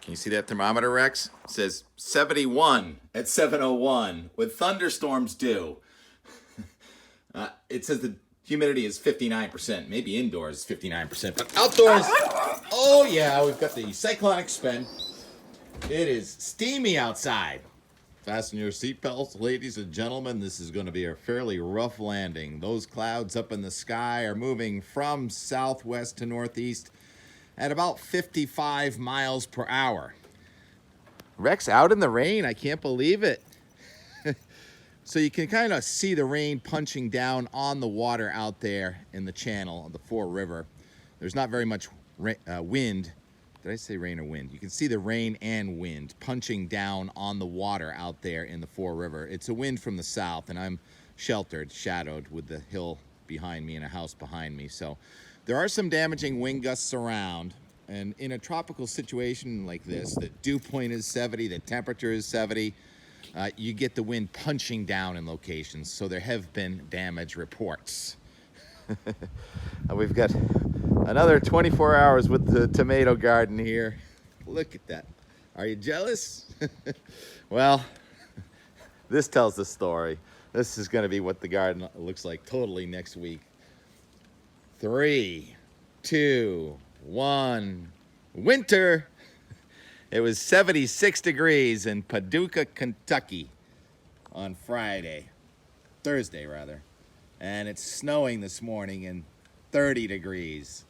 Can you see that thermometer, Rex? It says 71 at 7:01 with thunderstorms due. It says the humidity is 59%. Maybe indoors is 59%, but outdoors, oh yeah, we've got the cyclonic spin. It is steamy outside. Fasten your seatbelts, ladies and gentlemen. This is going to be a fairly rough landing. Those clouds up in the sky are moving from southwest to northeast at about 55 miles per hour. Rex out in the rain. I can't believe it. So you can kind of see the rain punching down on the water out there in the channel of the Fore River. There's not very much wind. Did I say rain or wind? You can see the rain and wind punching down on the water out there in the Fore River. It's a wind from the south, and I'm sheltered, shadowed with the hill behind me and a house behind me. So there are some damaging wind gusts around. And in a tropical situation like this, the dew point is 70, the temperature is 70, you get the wind punching down in locations. So there have been damage reports. We've got another 24 hours with the tomato garden here. Look at that. Are you jealous? Well, this tells the story. This is going to be what the garden looks like totally next week. 3, 2, 1, winter. It was 76 degrees in Paducah, Kentucky on Thursday rather. And it's snowing this morning and 30 degrees.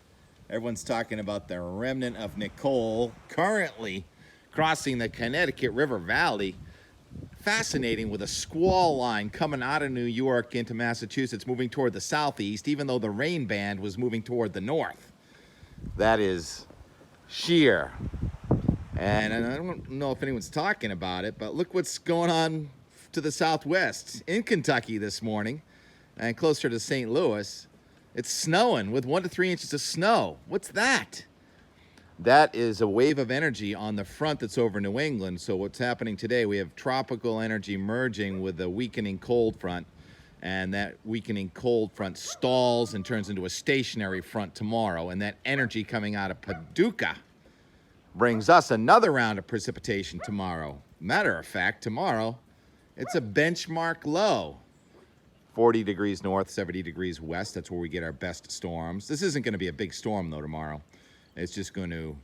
Everyone's talking about the remnant of Nicole currently crossing the Connecticut River Valley. Fascinating, with a squall line coming out of New York into Massachusetts, moving toward the southeast, even though the rain band was moving toward the north. That is sheer. And I don't know if anyone's talking about it, but look what's going on to the southwest in Kentucky this morning and closer to St. Louis. It's snowing with 1 to 3 inches of snow. What's that? That is a wave of energy on the front that's over New England. So what's happening today, we have tropical energy merging with a weakening cold front. And that weakening cold front stalls and turns into a stationary front tomorrow. And that energy coming out of Paducah brings us another round of precipitation tomorrow. Matter of fact, tomorrow, it's a benchmark low. 40 degrees north, 70 degrees west. That's where we get our best storms. This isn't going to be a big storm, though, tomorrow. It's just going to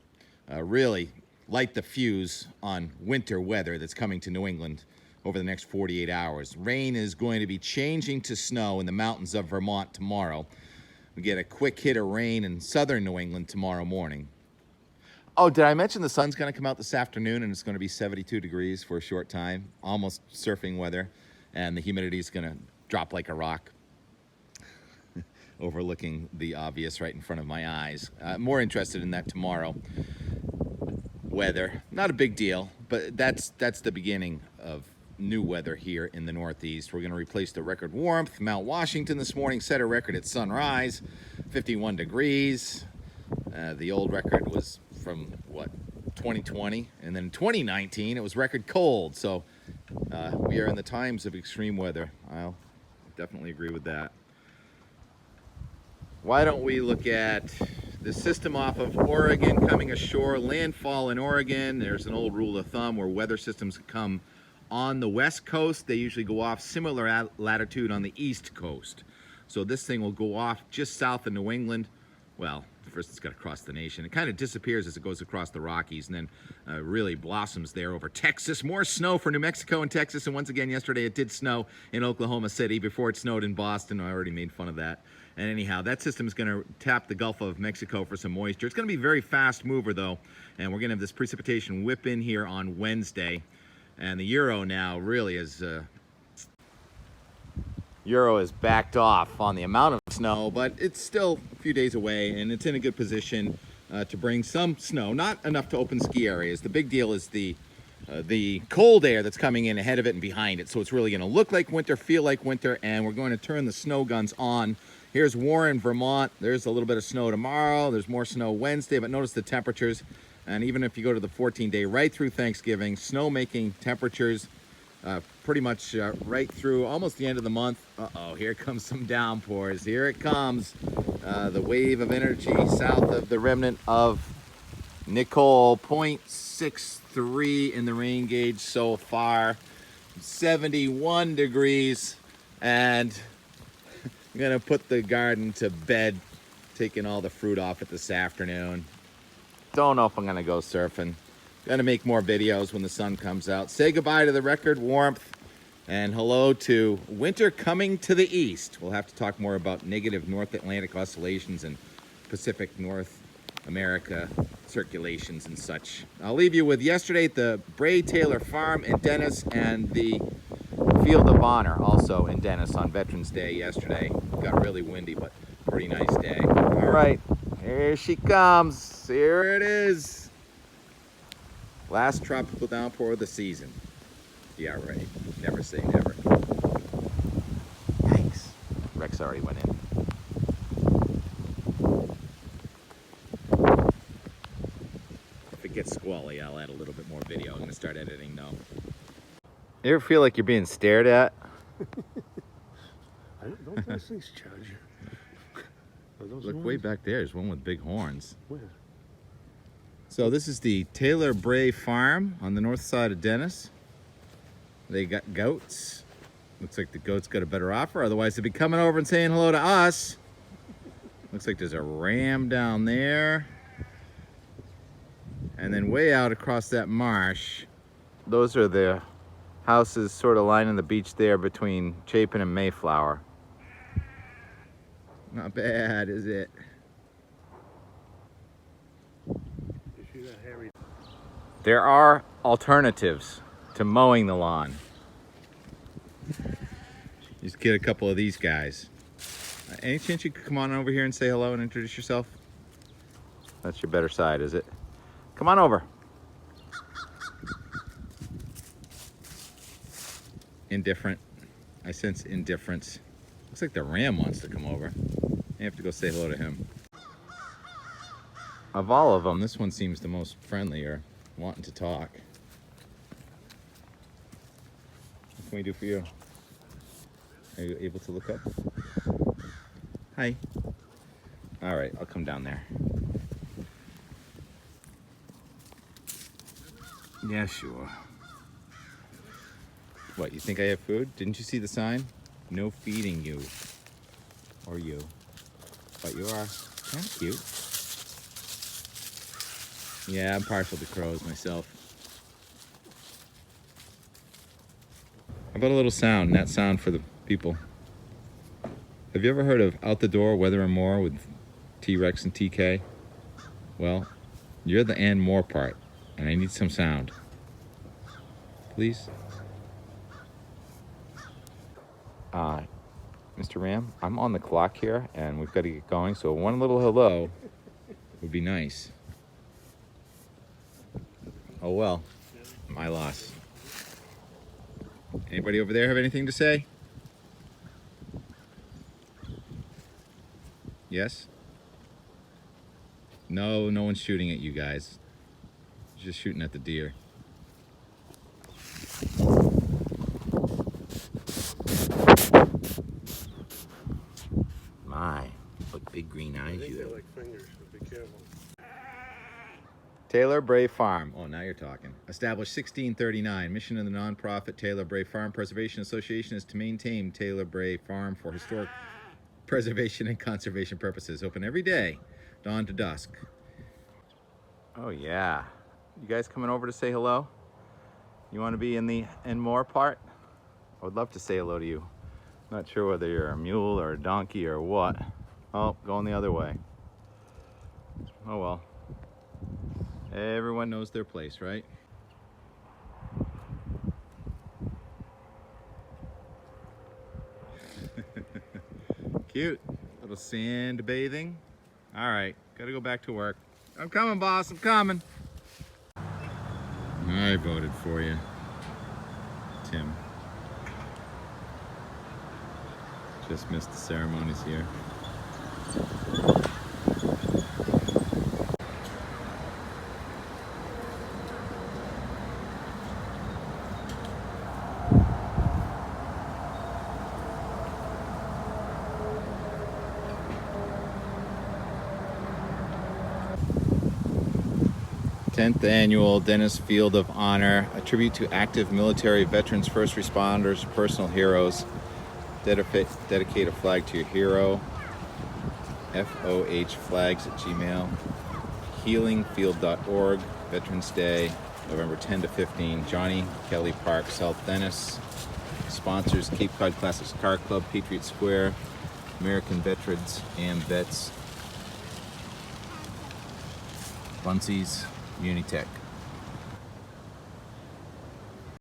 really light the fuse on winter weather that's coming to New England over the next 48 hours. Rain is going to be changing to snow in the mountains of Vermont tomorrow. We get a quick hit of rain in southern New England tomorrow morning. Oh, did I mention the sun's going to come out this afternoon and it's going to be 72 degrees for a short time, almost surfing weather, and the humidity is going to drop like a rock, overlooking the obvious right in front of my eyes. More interested in that tomorrow. Weather, not a big deal, but that's the beginning of new weather here in the Northeast. We're going to replace the record warmth. Mount Washington this morning set a record at sunrise, 51 degrees. The old record was from, 2020? And then 2019, it was record cold. So we are in the times of extreme weather. I'll definitely agree with that. Why don't we look at the system off of Oregon coming ashore, landfall in Oregon. There's an old rule of thumb where weather systems come on the west coast. They usually go off similar latitude on the east coast. So this thing will go off just south of New England. Well, first it's got to cross the nation. It kind of disappears as it goes across the Rockies and then really blossoms there over Texas. More snow for New Mexico and Texas. And once again, yesterday it did snow in Oklahoma City before it snowed in Boston. I already made fun of that. And anyhow, that system is going to tap the Gulf of Mexico for some moisture. It's going to be a very fast mover, though. And we're going to have this precipitation whip in here on Wednesday. And the Euro now really is... Euro is backed off on the amount of snow, but it's still a few days away, and it's in a good position to bring some snow. Not enough to open ski areas. The big deal is the cold air that's coming in ahead of it and behind it. So it's really going to look like winter, feel like winter, and we're going to turn the snow guns on. Here's Warren, Vermont. There's a little bit of snow tomorrow. There's more snow Wednesday, but notice the temperatures. And even if you go to the 14-day right through Thanksgiving, snow-making temperatures pretty much right through almost the end of the month. Uh-oh, here comes some downpours. Here it comes. The wave of energy south of the remnant of Nicole, 0.63 in the rain gauge so far. 71 degrees, and I'm gonna put the garden to bed, taking all the fruit off it this afternoon. Don't know if I'm gonna go surfing. Gonna make more videos when the sun comes out. Say goodbye to the record warmth and hello to winter coming to the east. We'll have to talk more about negative North Atlantic oscillations and Pacific North America circulations and such. I'll leave you with yesterday at the Bray Taylor Farm in Dennis and the Field of Honor also in Dennis on Veterans Day yesterday. Got really windy, but pretty nice day. All right, here she comes. Here it is. Last tropical downpour of the season. Yeah, right. Never say never. Thanks. Rex already went in. If it gets squally, I'll add a little bit more video. I'm going to start editing now. You ever feel like you're being stared at? Don't those things charge you? Look way back there. There's one with big horns. Where? So this is the Taylor Bray Farm on the north side of Dennis. They got goats. Looks like the goats got a better offer. Otherwise, they'd be coming over and saying hello to us. Looks like there's a ram down there. And then way out across that marsh, those are the houses sort of lining the beach there between Chapin and Mayflower. Not bad, is it? You see that hairy? There are alternatives to mowing the lawn. Just get a couple of these guys. Any chance you could come on over here and say hello and introduce yourself? That's your better side, is it? Come on over. Indifferent. I sense indifference. Looks like the ram wants to come over. You have to go say hello to him. Of all of them, this one seems the most friendly or wanting to talk. What can we do for you? Are you able to look up? Hi. All right, I'll come down there. Yeah, sure. What, you think I have food? Didn't you see the sign? No feeding you. Or you. But you are kind of cute. Yeah, I'm partial to crows myself. How about a little sound, and that sound for the people? Have you ever heard of Out the Door, Weather and More with T-Rex and TK? Well, you're the and more part, and I need some sound. Please? Mr. Ram, I'm on the clock here, and we've got to get going, so one little hello would be nice. Oh well, my loss. Anybody over there have anything to say? Yes? No, no one's shooting at you guys. Just shooting at the deer. My, what big green eyes you have. They're like fingers, so be careful. Taylor Bray Farm. Oh, now you're talking. Established 1639. Mission of the nonprofit Taylor Bray Farm Preservation Association is to maintain Taylor Bray Farm for historic preservation and conservation purposes. Open every day, dawn to dusk. Oh, yeah. You guys coming over to say hello? You want to be in the and more part? I would love to say hello to you. Not sure whether you're a mule or a donkey or what. Oh, going the other way. Oh, well. Everyone knows their place, right? Cute. Little sand bathing. All right, gotta go back to work. I'm coming, boss, I'm coming. I voted for you, Tim. Just missed the ceremonies here. 10th annual Dennis Field of Honor, a tribute to active military veterans, first responders, personal heroes. Dedicate a flag to your hero. FOHflags@gmail. Healingfield.org, Veterans Day, November 10 to 15. Johnny Kelly Park, South Dennis. Sponsors: Cape Cod Classics Car Club, Patriot Square, American Veterans and Vets, Bunsey's, Unitech.